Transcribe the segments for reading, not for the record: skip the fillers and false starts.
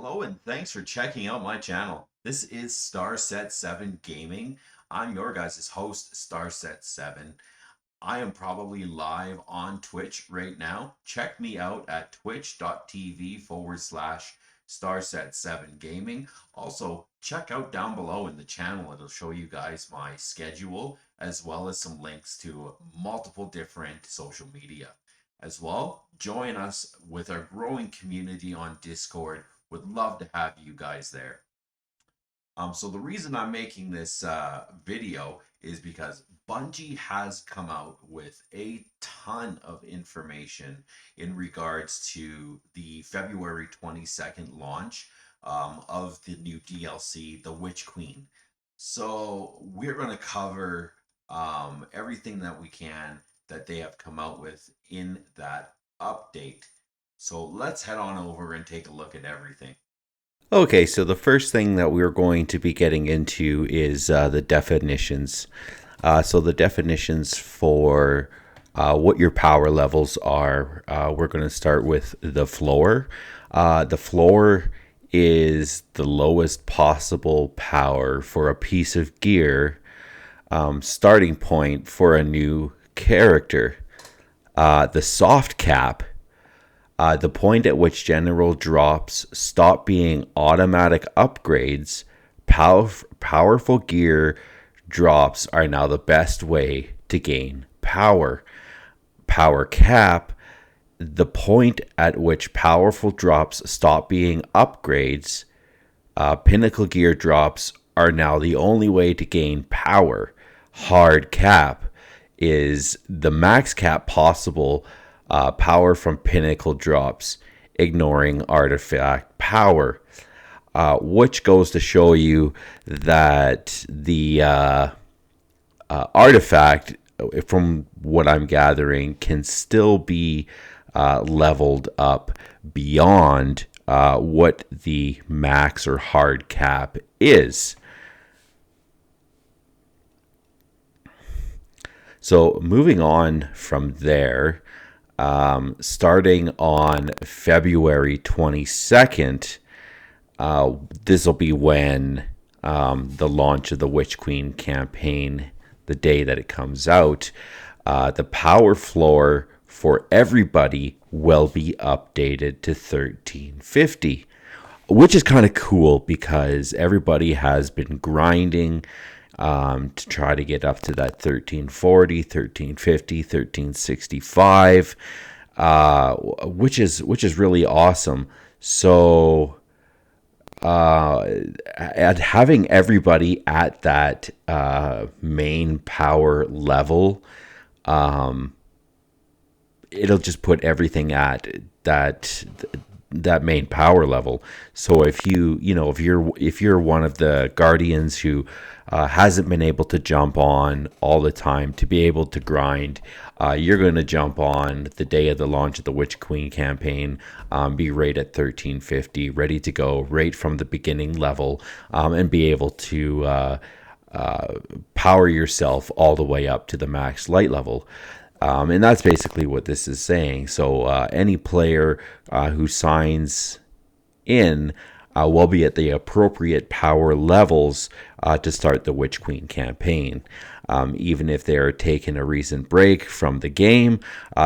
Hello and thanks for checking out my channel. This is Starset7 Gaming. I'm your guys' host, Starset7. I am probably live on Twitch right now. Check me out at twitch.tv/ Starset7 Gaming. Also, check out down below in the channel. It'll show you guys my schedule as well as some links to multiple different social media. As well, join us with our growing community on Discord. Would love to have you guys there. So the reason I'm making this video is because Bungie has come out with a ton of information in regards to the February 22nd launch of the new DLC, The Witch Queen. So we're going to cover everything that we can that they have come out with in that update. So let's head on over and take a look at everything. Okay, so the first thing that we're going to be getting into is the definitions. So the definitions for what your power levels are. We're going to start with the floor. The floor is the lowest possible power for a piece of gear, starting point for a new character. The soft cap, the point at which general drops stop being automatic upgrades. Powerful gear drops are now the best way to gain power. Power cap, the point at which powerful drops stop being upgrades. Pinnacle gear drops are now the only way to gain power. Hard cap is the max cap possible power from pinnacle drops, ignoring artifact power, which goes to show you that the artifact, from what I'm gathering, can still be leveled up beyond what the max or hard cap is. So moving on from there, starting on February 22nd, this will be when the launch of the Witch Queen campaign, the day that it comes out, the power floor for everybody will be updated to 1350, which is kind of cool because everybody has been grinding to try to get up to that 1340, 1350, 1365, which is really awesome. So at having everybody at that main power level, it'll just put everything at that main power level. So if if you're one of the guardians who hasn't been able to jump on all the time to be able to grind, you're going to jump on the day of the launch of the Witch Queen campaign, be right at 1350, ready to go right from the beginning level, and be able to power yourself all the way up to the max light level. And that's basically what this is saying. So any player who signs in will be at the appropriate power levels to start the Witch Queen campaign. Even if they are taking a recent break from the game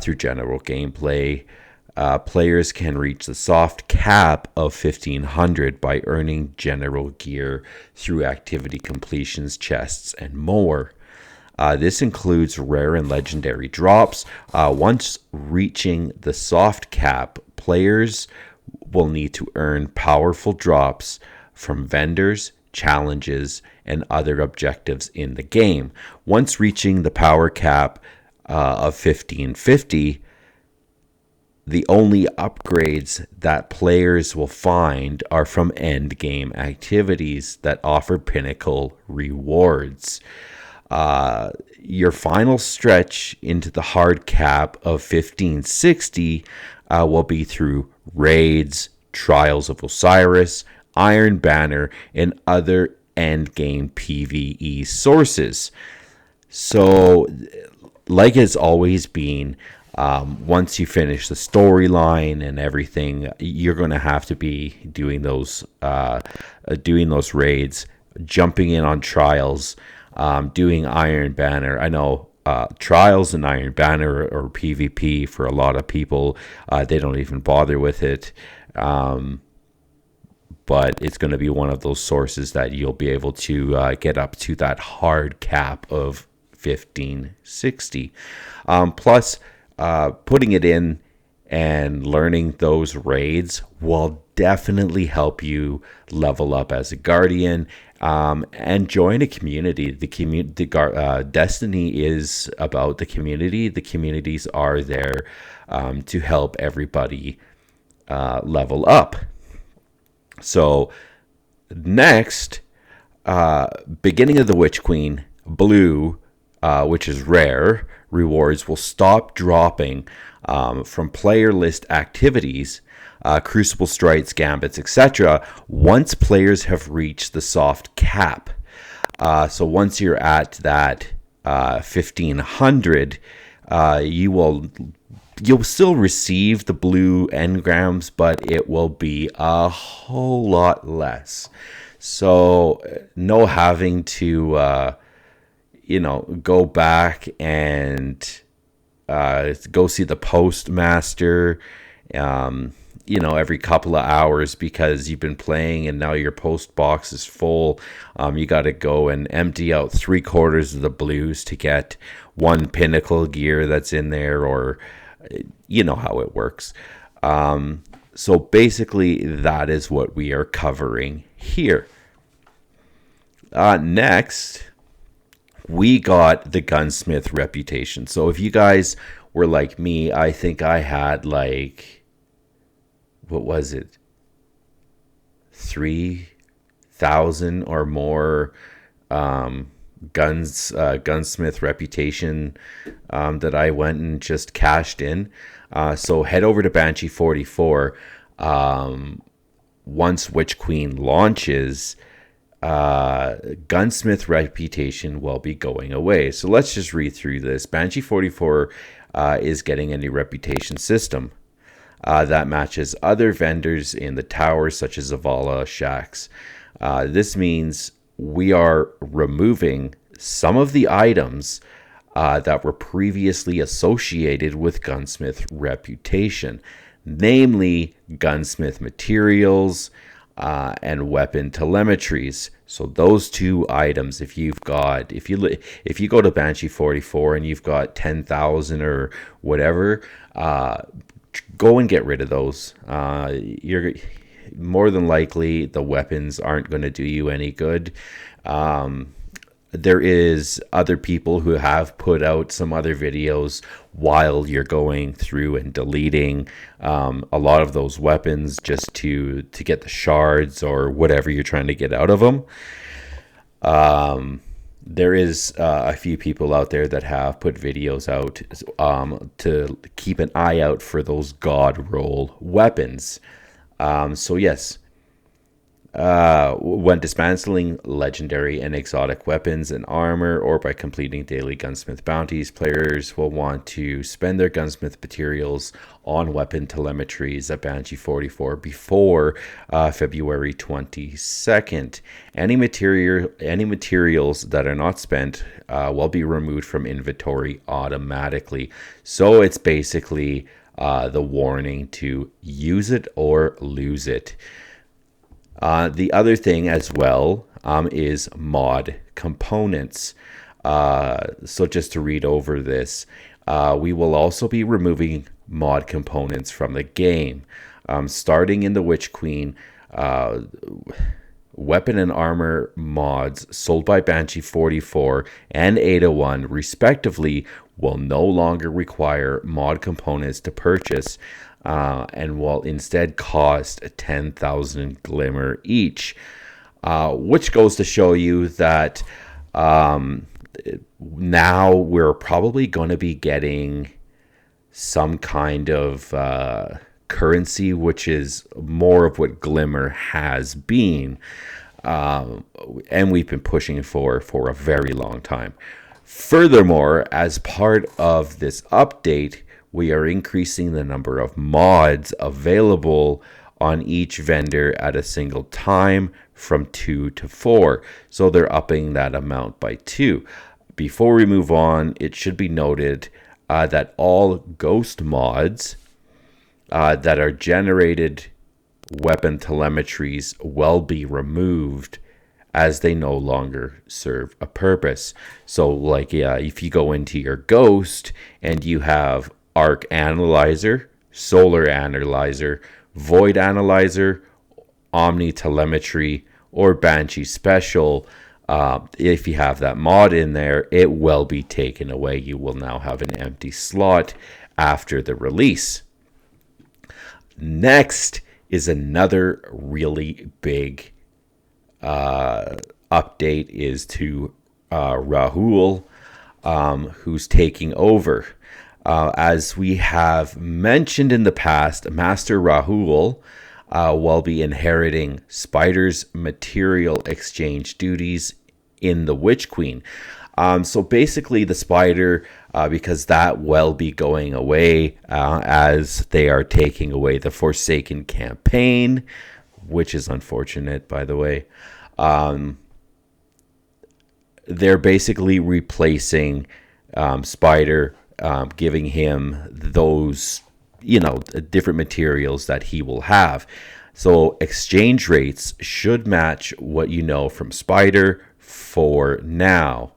through general gameplay, players can reach the soft cap of 1500 by earning general gear through activity completions, chests, and more. This includes rare and legendary drops. Once reaching the soft cap, players will need to earn powerful drops from vendors, challenges, and other objectives in the game. Once reaching the power cap of 1550, the only upgrades that players will find are from end game activities that offer pinnacle rewards. Your final stretch into the hard cap of 1560 will be through raids, Trials of Osiris, Iron Banner, and other endgame PvE sources. So, like it's always been, Once you finish the storyline and everything, you're going to have to be doing those raids, jumping in on trials, doing Iron Banner. I know trials and Iron Banner or PvP for a lot of people. They don't even bother with it. But it's going to be one of those sources that you'll be able to get up to that hard cap of 1560. Plus, putting it in and learning those raids will definitely help you level up as a guardian, and join a community. Destiny is about the community. The communities are there to help everybody level up. So next, beginning of the Witch Queen, blue, which is rare, rewards will stop dropping from player list activities, Crucible Strikes, Gambits, etc. once players have reached the soft cap. So once you're at that 1500, you'll still receive the blue engrams, but it will be a whole lot less. So no having to go back and go see the postmaster every couple of hours because you've been playing and now your post box is full. You got to go and empty out 3/4 of the blues to get one pinnacle gear that's in there, or you know how it works. So basically that is what we are covering here. Next, we got the Gunsmith Reputation. So if you guys were like me, I think I had what was it? 3,000 or more Gunsmith Reputation that I went and just cashed in. So head over to Banshee 44. Once Witch Queen launches, Gunsmith Reputation will be going away. So let's just read through this. Banshee 44 is getting a new reputation system that matches other vendors in the tower, such as Zavala Shacks. This means we are removing some of the items that were previously associated with Gunsmith Reputation, namely gunsmith materials and weapon telemetries. So those two items, if you go to Banshee 44 and you've got 10,000 or whatever, go and get rid of those. You're more than likely the weapons aren't going to do you any good. There is other people who have put out some other videos while you're going through and deleting a lot of those weapons just to get the shards or whatever you're trying to get out of them. There is a few people out there that have put videos out to keep an eye out for those God roll weapons. So yes, when dismantling legendary and exotic weapons and armor, or by completing daily gunsmith bounties, players will want to spend their gunsmith materials on weapon telemetries at Banshee 44 before February 22nd. Any materials that are not spent will be removed from inventory automatically. So it's basically the warning to use it or lose it. The other thing as well is mod components. So just to read over this, we will also be removing mod components from the game. Starting in the Witch Queen, weapon and armor mods sold by Banshee 44 and 801 respectively will no longer require mod components to purchase, and will instead cost 10,000 glimmer each, which goes to show you that now we're probably going to be getting some kind of currency, which is more of what glimmer has been, and we've been pushing for a very long time. Furthermore, as part of this update, we are increasing the number of mods available on each vendor at a single time from 2 to 4. So they're upping that amount by 2. Before we move on, it should be noted that all ghost mods that are generated weapon telemetries will be removed as they no longer serve a purpose. So like if you go into your ghost and you have arc analyzer, solar analyzer, void analyzer, omni telemetry, or banshee special, if you have that mod in there, it will be taken away. You will now have an empty slot after the release. Next is another really big update is to Rahul, who's taking over. As we have mentioned in the past, Master Rahul will be inheriting Spider's material exchange duties in the Witch Queen. So basically the Spider, because that will be going away as they are taking away the Forsaken campaign, which is unfortunate, by the way. They're basically replacing Spider, giving him those, different materials that he will have. So exchange rates should match what you know from Spider for now.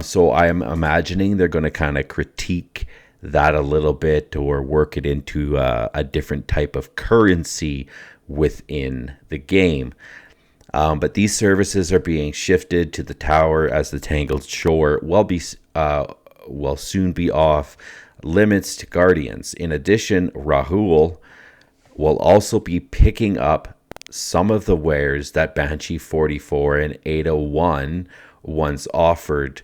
So I'm imagining they're going to kind of critique that a little bit or work it into a different type of currency within the game. But these services are being shifted to the tower as the Tangled Shore will soon be off limits to Guardians. In addition, Rahul will also be picking up some of the wares that Banshee 44 and 801 once offered,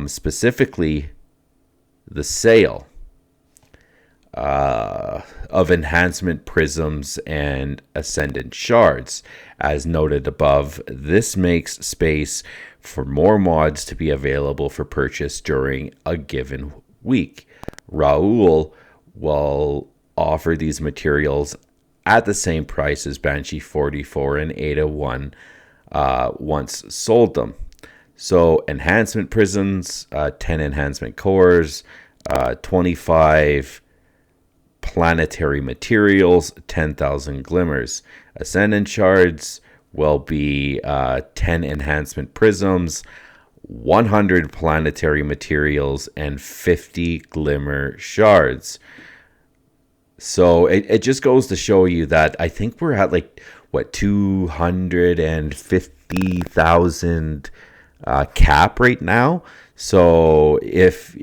specifically the sale of enhancement prisms and ascendant shards. As noted above, this makes space for more mods to be available for purchase during a given week. Rahul will offer these materials at the same price as Banshee 44 and 801 once sold them. So enhancement prisms, 10 enhancement cores, 25 planetary materials, 10,000 glimmers. Ascendant shards will be 10 enhancement prisms, 100 planetary materials, and 50 glimmer shards. So it just goes to show you that I think we're at 250,000 cap right now. So if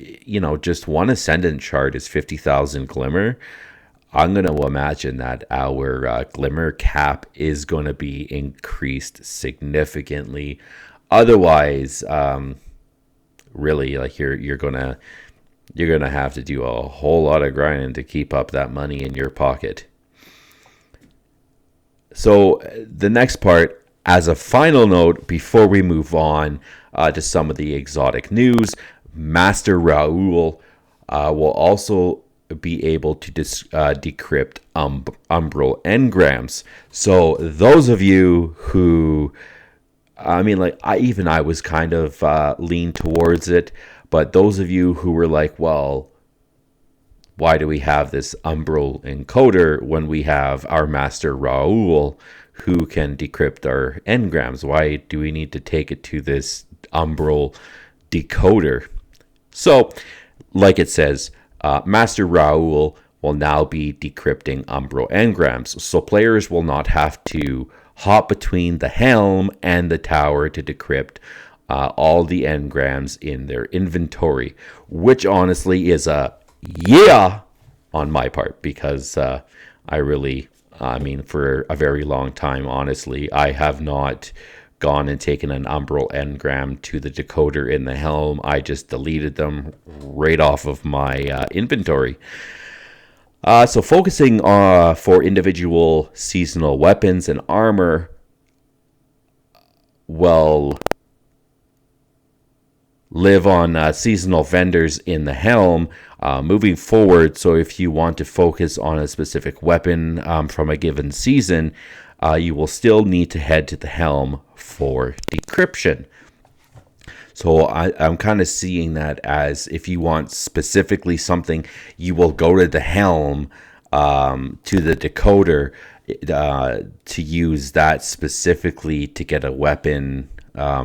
just one ascendant shard is 50,000 glimmer, I'm going to imagine that our glimmer cap is going to be increased significantly. Otherwise, really, you're gonna have to do a whole lot of grinding to keep up that money in your pocket. So the next part, as a final note, before we move on to some of the exotic news, Master Rahul will also be able to decrypt umbral engrams. So those of you who, I was kind of leaned towards it, but those of you who were like, well, why do we have this umbral encoder when we have our Master Rahul who can decrypt our engrams? Why do we need to take it to this umbral decoder? So, like it says, Master Rahul will now be decrypting umbral engrams. So players will not have to hop between the helm and the tower to decrypt all the engrams in their inventory, which honestly is a yeah on my part, because for a very long time, honestly, I have not gone and taken an umbral engram to the decoder in the helm. I just deleted them right off of my inventory. So focusing for individual seasonal weapons and armor will live on seasonal vendors in the helm. Moving forward, so if you want to focus on a specific weapon from a given season, you will still need to head to the helm for decryption. So I'm kind of seeing that as if you want specifically something, you will go to the helm, to the decoder, to use that specifically to get a weapon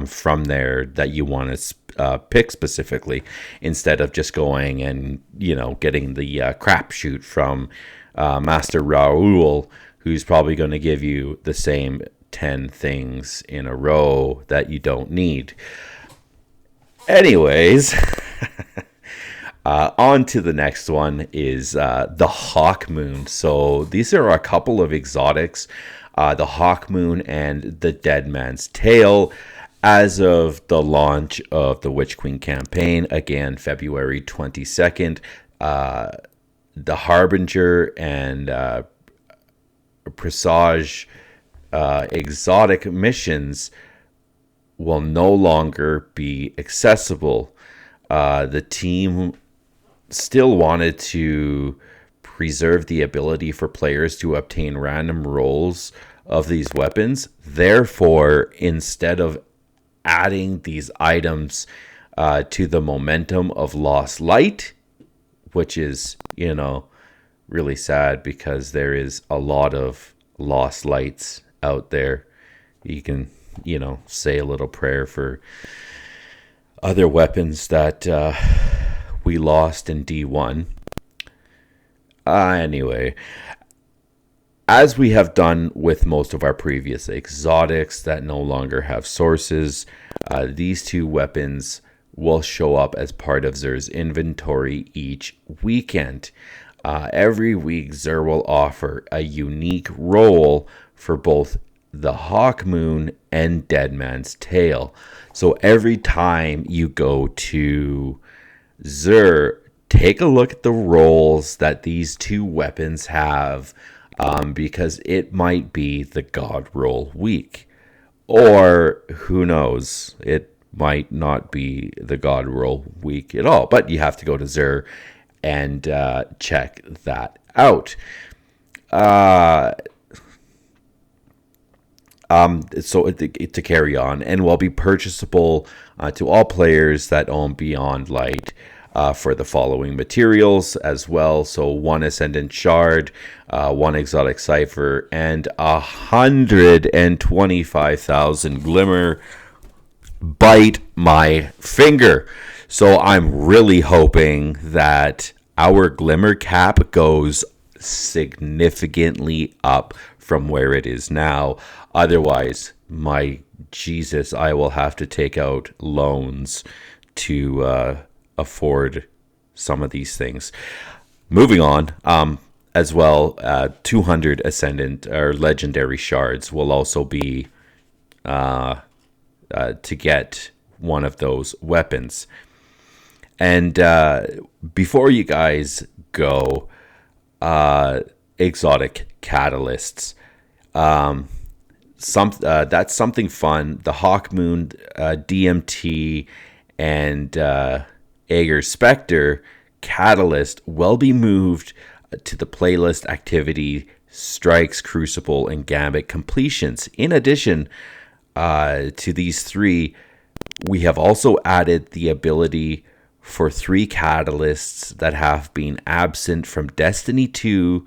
from there that you want to pick specifically, instead of just going and getting the crapshoot from Master Rahul, who's probably going to give you the same 10 things in a row that you don't need. Anyways, on to the next one is the Hawk Moon. So these are a couple of exotics, the Hawk Moon and the Dead Man's Tail, as of the launch of the Witch Queen campaign, again, February 22nd. The Harbinger and Presage exotic missions will no longer be accessible. The team still wanted to preserve the ability for players to obtain random rolls of these weapons. Therefore, instead of adding these items to the momentum of Lost Light, which is, really sad because there is a lot of Lost Lights out there. You can say a little prayer for other weapons that we lost in D1. Anyway, as we have done with most of our previous exotics that no longer have sources, these two weapons will show up as part of Xur's inventory each weekend. Every week, Xur will offer a unique role for both the Hawk Moon and Dead Man's Tail. So every time you go to Xur, take a look at the roles that these two weapons have, because it might be the God roll week. Or, who knows, it might not be the God roll week at all. But you have to go to Xur and check that out. So to carry on, and will be purchasable to all players that own Beyond Light for the following materials as well. So 1 Ascendant Shard, 1 Exotic Cipher, and 125,000 Glimmer. Bite my finger. So I'm really hoping that our Glimmer cap goes significantly up from where it is now. Otherwise, my Jesus, I will have to take out loans to afford some of these things. Moving on, as well, 200 Ascendant or Legendary Shards will also be to get one of those weapons. And before you guys go, exotic catalysts. That's something fun. The Hawk Moon, DMT, and Aegir Spectre catalyst will be moved to the playlist activity Strikes, Crucible, and Gambit completions. In addition to these three, we have also added the ability for 3 catalysts that have been absent from Destiny 2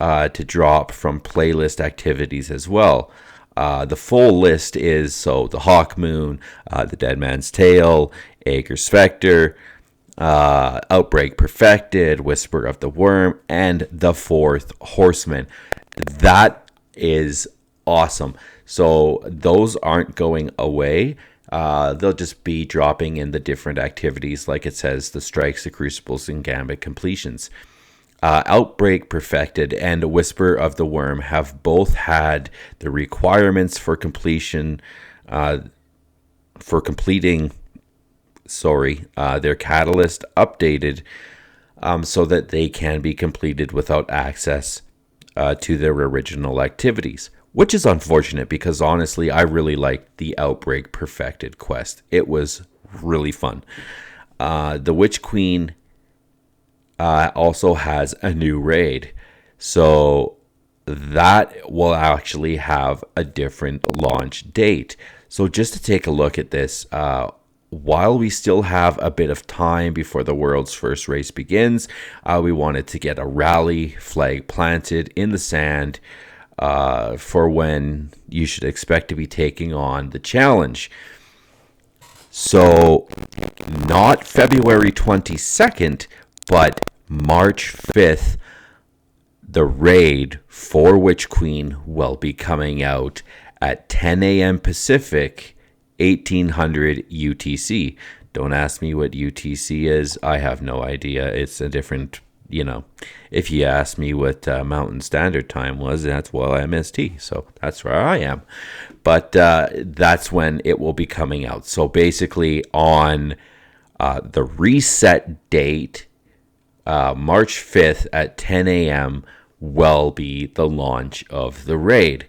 to drop from playlist activities as well. The full list is the Hawk Moon, the Dead Man's Tail, Aegir Spectre, Outbreak Perfected, Whisper of the Worm, and the 4th Horseman. That is awesome. So those aren't going away. They'll just be dropping in the different activities, like it says, the Strikes, the Crucibles, and Gambit completions. Outbreak Perfected and Whisper of the Worm have both had the requirements for completing their catalyst updated, so that they can be completed without access to their original activities, which is unfortunate because honestly, I really liked the Outbreak Perfected quest. It was really fun. The Witch Queen also has a new raid. So that will actually have a different launch date. So just to take a look at this, while we still have a bit of time before the world's first race begins, we wanted to get a rally flag planted in the sand for when you should expect to be taking on the challenge. So, not February 22nd, but March 5th, the raid for Witch Queen will be coming out at 10 a.m. Pacific, 1800 UTC. Don't ask me what UTC is. I have no idea. It's a different, if you ask me what Mountain Standard Time was, that's MST. So that's where I am. But that's when it will be coming out. So basically, on the reset date, March 5th at 10 a.m. will be the launch of the raid.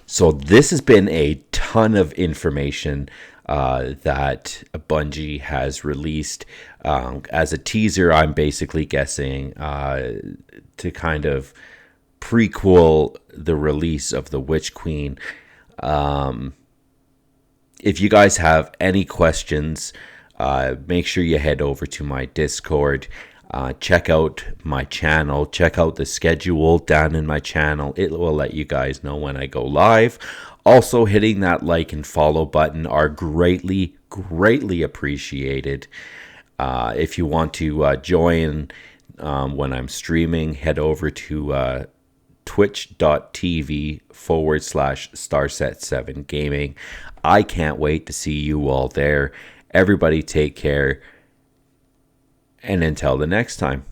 So this has been a ton of information that Bungie has released. As a teaser, I'm basically guessing to kind of prequel the release of the Witch Queen. If you guys have any questions, make sure you head over to my Discord. Check out my channel. Check out the schedule down in my channel. It will let you guys know when I go live. Also, hitting that like and follow button are greatly appreciated. If you want to join when I'm streaming, head over to twitch.tv/Starset7 Gaming. I can't wait to see you all there. Everybody take care. And until the next time.